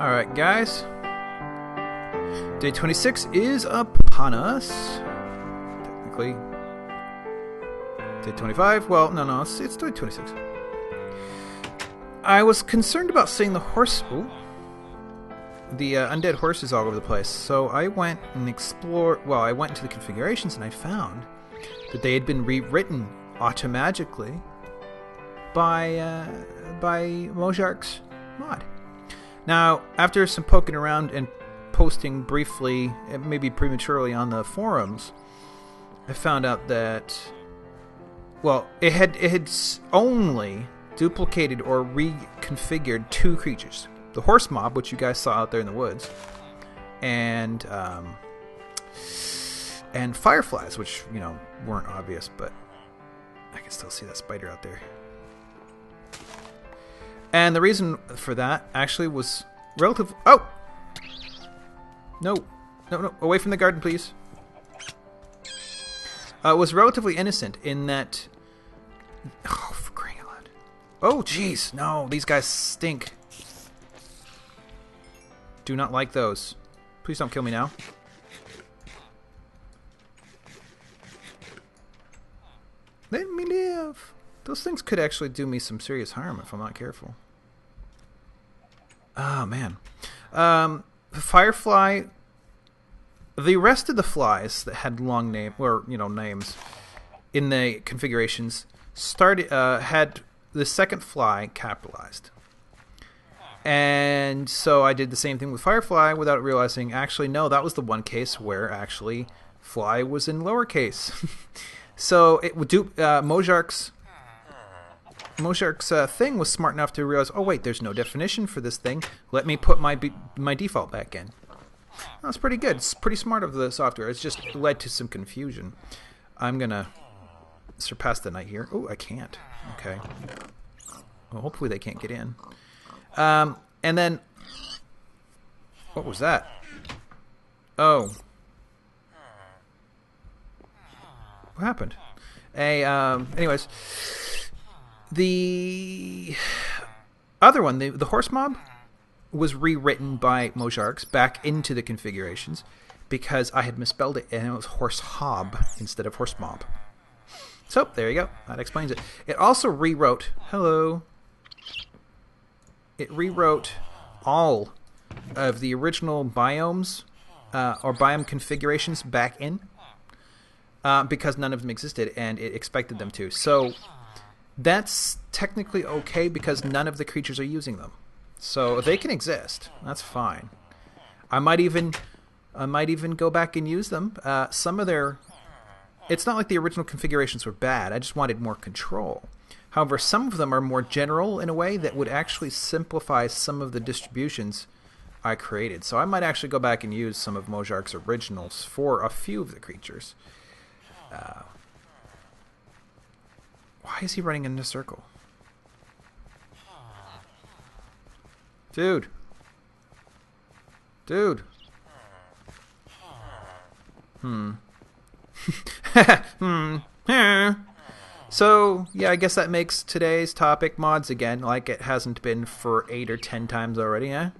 Alright, guys. Day 26 is upon us. Technically. Day 25. Well, no, it's day 26. I was concerned about seeing the horse... Ooh. The undead horses all over the place. So I went and explored... Well, I went into the configurations and I found that they had been rewritten automagically by Zhark's mod. Now, after some poking around and posting briefly, maybe prematurely on the forums, I found out that, well, it had only duplicated or reconfigured two creatures. The horse mob, which you guys saw out there in the woods, and fireflies, which, you know, weren't obvious, but I can still see that spider out there. And the reason for that actually was relative... Oh! No, away from the garden, please. Was relatively innocent in that... Oh, for crying out loud. Oh, jeez. No, these guys stink. Do not like those. Please don't kill me now. Let me live. Those things could actually do me some serious harm if I'm not careful. Oh, man. The firefly... The rest of the flies that had long names in the configurations had the second fly capitalized. And so I did the same thing with firefly without realizing, actually, no, that was the one case where actually fly was in lowercase. So it would do Zhark's thing was smart enough to realize, oh wait, there's no definition for this thing. Let me put my default back in. That's pretty good. It's pretty smart of the software. It's just led to some confusion. I'm gonna surpass the night here. Oh, I can't. Okay. Well, hopefully they can't get in. And then, what was that? Oh. What happened? Anyways, the other one, the horse mob, was rewritten by Zhark's back into the configurations because I had misspelled it and it was horse hob instead of horse mob. So there you go. That explains it. It also rewrote. Hello. It rewrote all of the original biomes or biome configurations back in. Because none of them existed, and it expected them to. So that's technically okay because none of the creatures are using them. So they can exist. That's fine. I might even go back and use them. Some of their... It's not like the original configurations were bad. I just wanted more control. However, some of them are more general in a way that would actually simplify some of the distributions I created. So I might actually go back and use some of Zhark's originals for a few of the creatures. Why is he running in a circle? Dude. So, yeah, I guess that makes today's topic mods again, like it hasn't been for 8 or 10 times already, eh?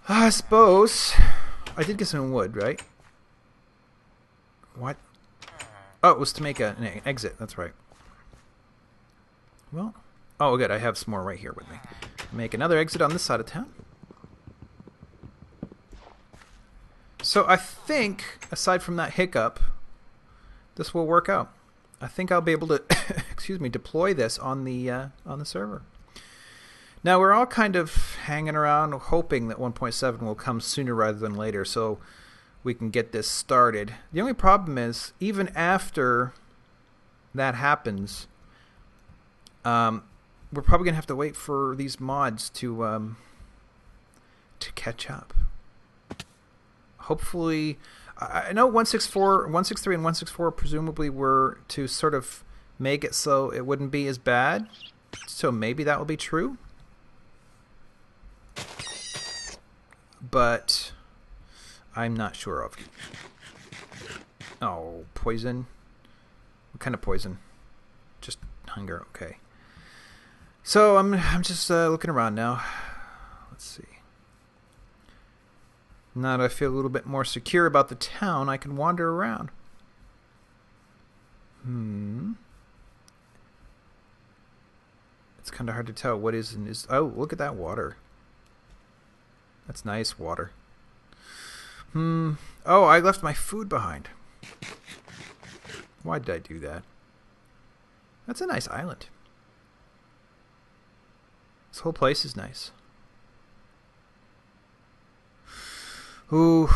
I suppose. I did get some wood, right? What? Oh, it was to make an exit. That's right. Well, oh, good. I have some more right here with me. Make another exit on this side of town. So I think, aside from that hiccup, this will work out. I think I'll be able to, deploy this on the server. Now we're all kind of hanging around, hoping that 1.7 will come sooner rather than later, so we can get this started. The only problem is, even after that happens, we're probably gonna have to wait for these mods to catch up. Hopefully, I know 1.6.4, 1.6.3, and 1.6.4 presumably were to sort of make it so it wouldn't be as bad. So maybe that will be true. But I'm not sure of. Oh, poison. What kind of poison? Just hunger. Okay. So I'm just looking around now. Let's Let's see. Now that I feel a little bit more secure about the town, I can wander around. It's kind of hard to tell what is and is. Oh, look at that water. That's nice water. Oh, I left my food behind. Why did I do that? That's a nice island. This whole place is nice. Ooh.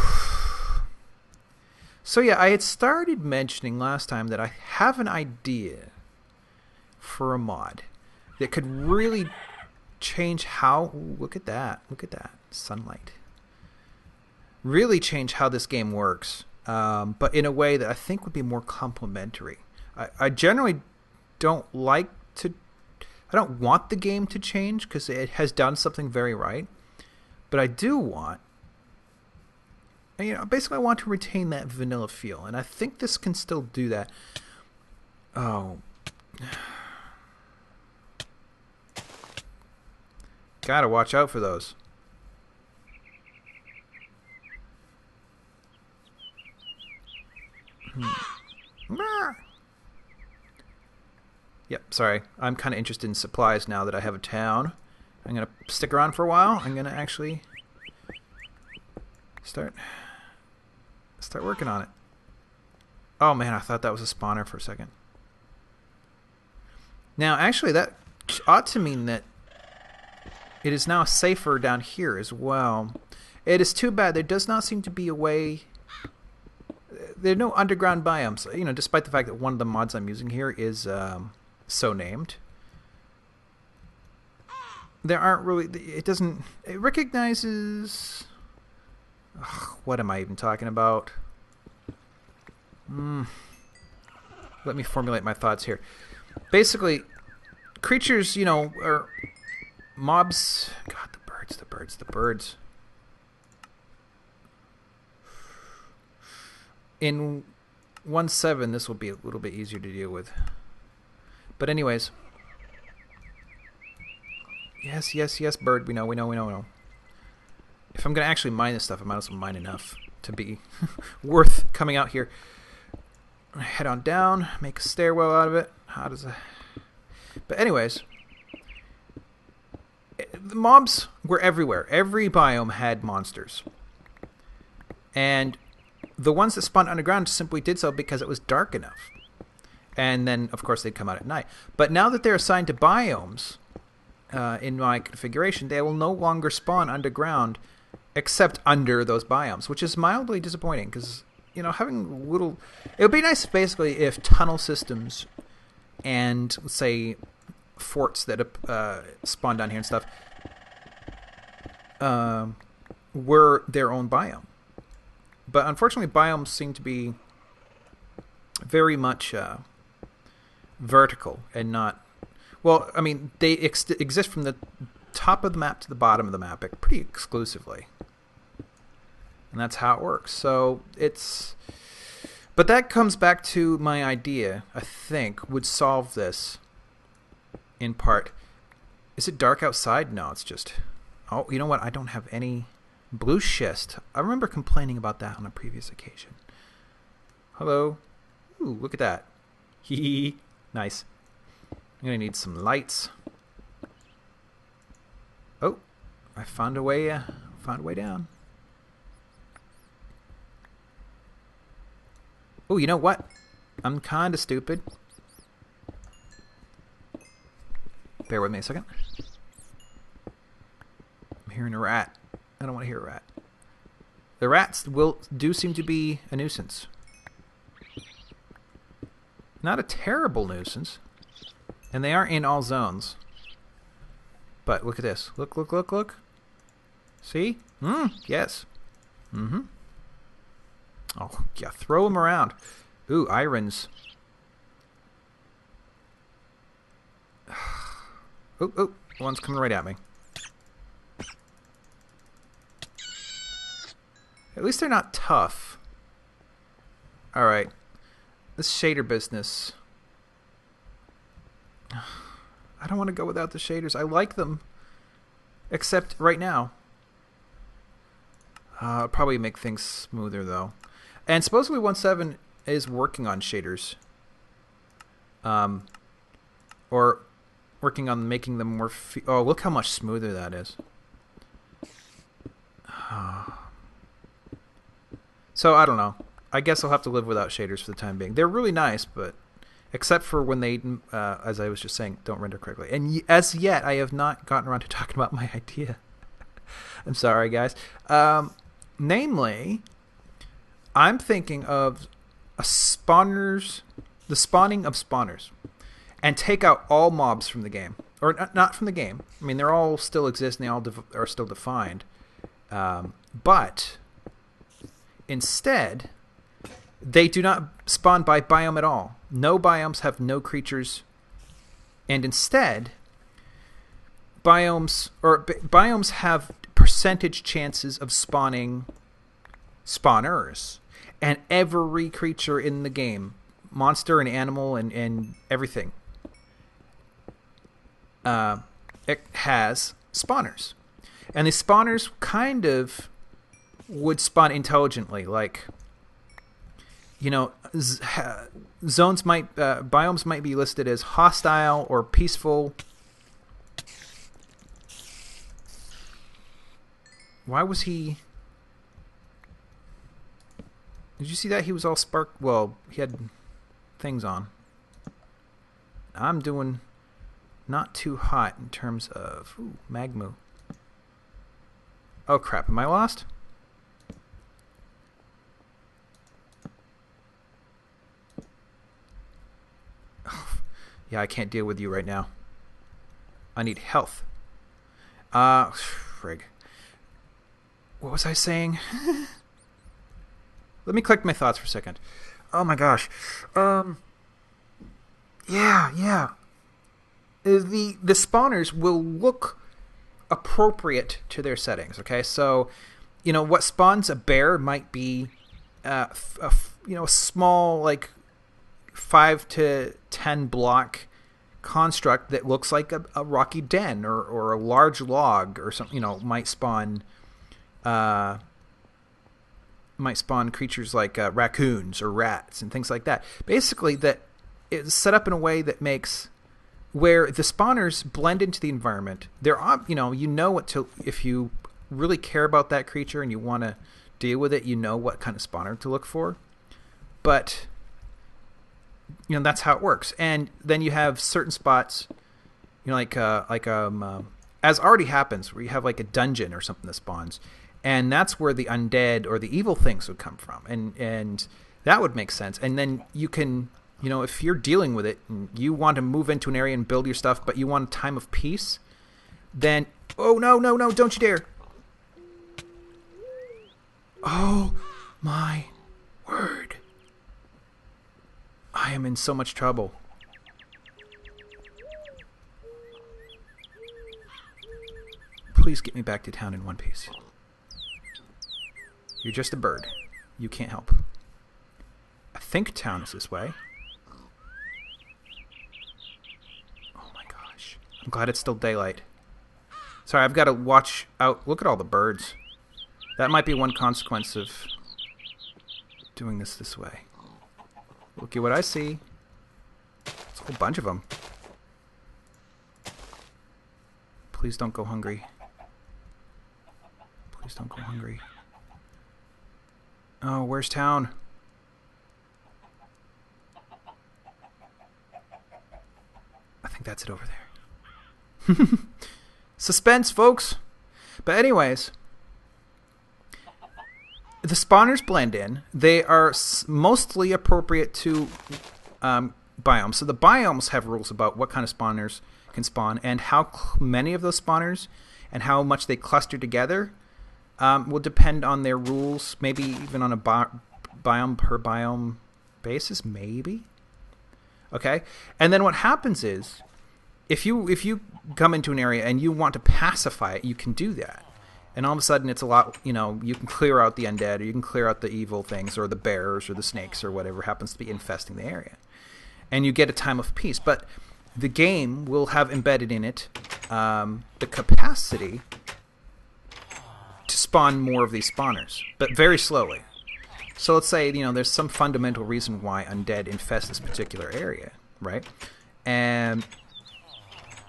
So yeah, I had started mentioning last time that I have an idea for a mod that could really change how... Ooh, look at that. Look at that. Sunlight. Really change how this game works, but in a way that I think would be more complementary. I generally don't like to... I don't want the game to change because it has done something very right. But I do want... basically I want to retain that vanilla feel. And I think this can still do that. Oh. Gotta watch out for those. Yep, sorry. I'm kind of interested in supplies now that I have a town. I'm going to stick around for a while. I'm going to actually start working on it. Oh man, I thought that was a spawner for a second. Now, actually, that ought to mean that it is now safer down here as well. It is too bad there does not seem to be a way... There are no underground biomes, despite the fact that one of the mods I'm using here is so named. There aren't really... It recognizes... what am I even talking about? Let me formulate my thoughts here. Basically, creatures, are mobs... God, the birds. In 1.7, this will be a little bit easier to deal with. But anyways. Yes, bird. We know. If I'm going to actually mine this stuff, I might as well mine enough to be worth coming out here. Head on down, make a stairwell out of it. How does that... But anyways, the mobs were everywhere. Every biome had monsters. And the ones that spawned underground simply did so because it was dark enough. And then, of course, they'd come out at night. But now that they're assigned to biomes in my configuration, they will no longer spawn underground except under those biomes, which is mildly disappointing because, having little... It would be nice, basically, if tunnel systems and, let's say, forts that spawn down here and stuff were their own biome. But unfortunately, biomes seem to be very much vertical and not... Well, I mean, they exist from the top of the map to the bottom of the map pretty exclusively. And that's how it works. So it's... But that comes back to my idea, I think, would solve this in part. Is it dark outside? No, it's just... Oh, you know what? I don't have any... Blue schist. I remember complaining about that on a previous occasion. Hello. Ooh, look at that. Hee. Nice. I'm going to need some lights. Oh, I found a way down. Oh, you know what? I'm kind of stupid. Bear with me a second. I'm hearing a rat. I don't want to hear a rat. The rats do seem to be a nuisance. Not a terrible nuisance. And they are in all zones. But look at this. Look. See? Yes. Oh, yeah, throw them around. Ooh, irons. Oh, one's coming right at me. At least they're not tough. Alright. This shader business. I don't want to go without the shaders. I like them. Except right now. Probably make things smoother though. And supposedly 1.7 is working on shaders. Or working on making them more... oh, look how much smoother that is. So, I don't know. I guess I'll have to live without shaders for the time being. They're really nice, but... except for when they, as I was just saying, don't render correctly. And as yet, I have not gotten around to talking about my idea. I'm sorry, guys. Namely, I'm thinking of the spawning of spawners. And take out all mobs from the game. Or not from the game. I mean, they're all still exist and they all are still defined. But instead, they do not spawn by biome at all. No biomes have no creatures. And instead, biomes have percentage chances of spawning spawners. And every creature in the game, monster and animal and everything, it has spawners. And the spawners kind of would spawn intelligently, like, you know, biomes might be listed as hostile or peaceful. Why was he... did you see that? He was all spark... well, he had things on. I'm doing not too hot in terms of... ooh, Magmu. Oh, crap. Am I lost? Yeah, I can't deal with you right now. I need health. Frig. What was I saying? Let me collect my thoughts for a second. Oh my gosh. Yeah. The spawners will look appropriate to their settings, okay? So, you know, what spawns a bear might be a small, like, 5 to 10 block construct that looks like a rocky den or a large log or something. You know, might spawn creatures like raccoons or rats and things like that. Basically, that it's set up in a way that makes where the spawners blend into the environment. They're you know what to, if you really care about that creature and you want to deal with it, you know what kind of spawner to look for. But you know, that's how it works. And then you have certain spots, you know, as already happens, where you have like a dungeon or something that spawns, and that's where the undead or the evil things would come from, and that would make sense. And then you can, you know, if you're dealing with it and you want to move into an area and build your stuff, but you want a time of peace, then oh no, don't you dare! Oh my word! I am in so much trouble. Please get me back to town in one piece. You're just a bird. You can't help. I think town is this way. Oh my gosh. I'm glad it's still daylight. Sorry, I've got to watch out. Look at all the birds. That might be one consequence of doing this way. Look at what I see. It's a whole bunch of them. Please don't go hungry. Please don't go hungry. Oh, where's town? I think that's it over there. Suspense, folks. But anyways, the spawners blend in. They are mostly appropriate to biomes. So the biomes have rules about what kind of spawners can spawn, and how many of those spawners and how much they cluster together will depend on their rules. Maybe even on a biome per biome basis. Maybe. Okay. And then what happens is, if you come into an area and you want to pacify it, you can do that. And all of a sudden, it's a lot, you know, you can clear out the undead, or you can clear out the evil things, or the bears, or the snakes, or whatever happens to be infesting the area. And you get a time of peace. But the game will have embedded in it the capacity to spawn more of these spawners, but very slowly. So let's say, you know, there's some fundamental reason why undead infest this particular area, right? And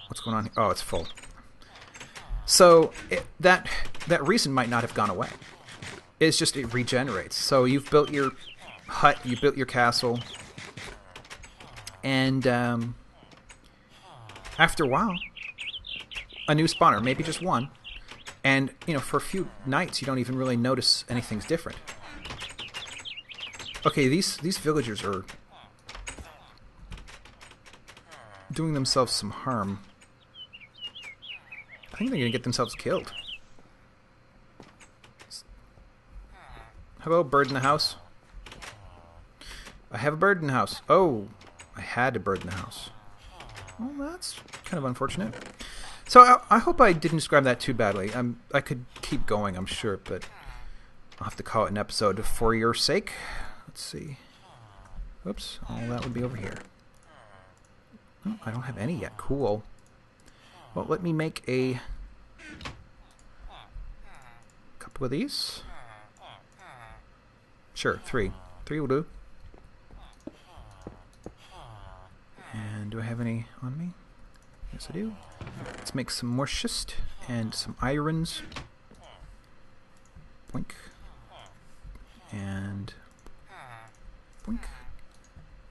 what's going on here? Oh, it's full. So that reason might not have gone away. It's just it regenerates. So you've built your hut, you built your castle, and after a while, a new spawner, maybe just one, and you know, for a few nights you don't even really notice anything's different. Okay, these villagers are doing themselves some harm. I think they're gonna get themselves killed. Hello, bird in the house. I have a bird in the house. Oh, I had a bird in the house. Well, that's kind of unfortunate. So I hope I didn't describe that too badly. I could keep going, I'm sure, but I'll have to call it an episode for your sake. Let's see. Oops, all that would be over here. Oh, I don't have any yet. Cool. Well, let me make a couple of these. Sure, 3. 3 will do. And do I have any on me? Yes, I do. Let's make some more schist and some irons. Boink. And boink.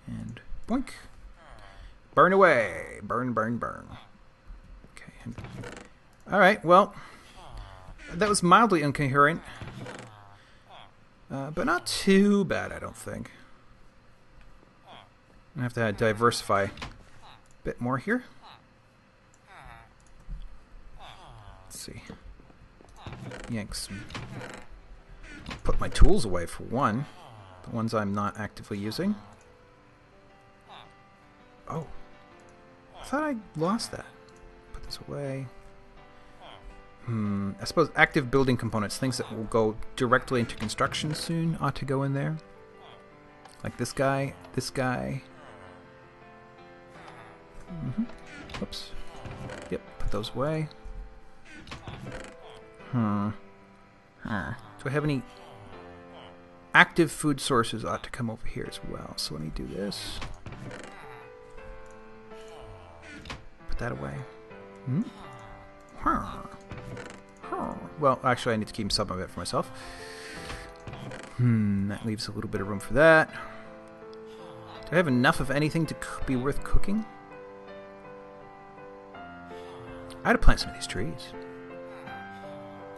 And boink. Burn away. Burn, burn, burn. Okay. Alright, well, that was mildly incoherent. But not too bad, I don't think. I have to diversify a bit more here. Let's see. Yank some. Put my tools away for one. The ones I'm not actively using. Oh. I thought I lost that. Put this away. I suppose active building components, things that will go directly into construction soon, ought to go in there. Like this guy, this guy. Whoops. Yep, put those away. Do I have any active food sources? Ought to come over here as well. So let me do this. Put that away. Well, actually, I need to keep some of it for myself. That leaves a little bit of room for that. Do I have enough of anything to be worth cooking? I had to plant some of these trees.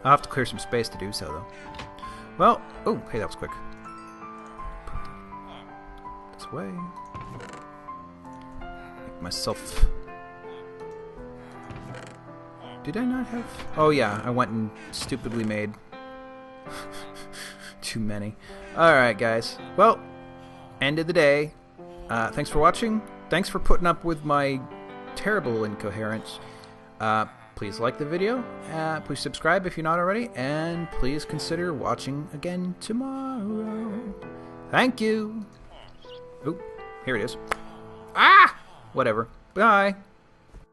I'll have to clear some space to do so, though. Well, oh, hey, that was quick. Put this away. Make myself... Did I not have... Oh, yeah, I went and stupidly made too many. Alright, guys. Well, end of the day. Thanks for watching. Thanks for putting up with my terrible incoherence. Please like the video. Please subscribe if you're not already. And please consider watching again tomorrow. Thank you. Oop, here it is. Ah! Whatever. Bye.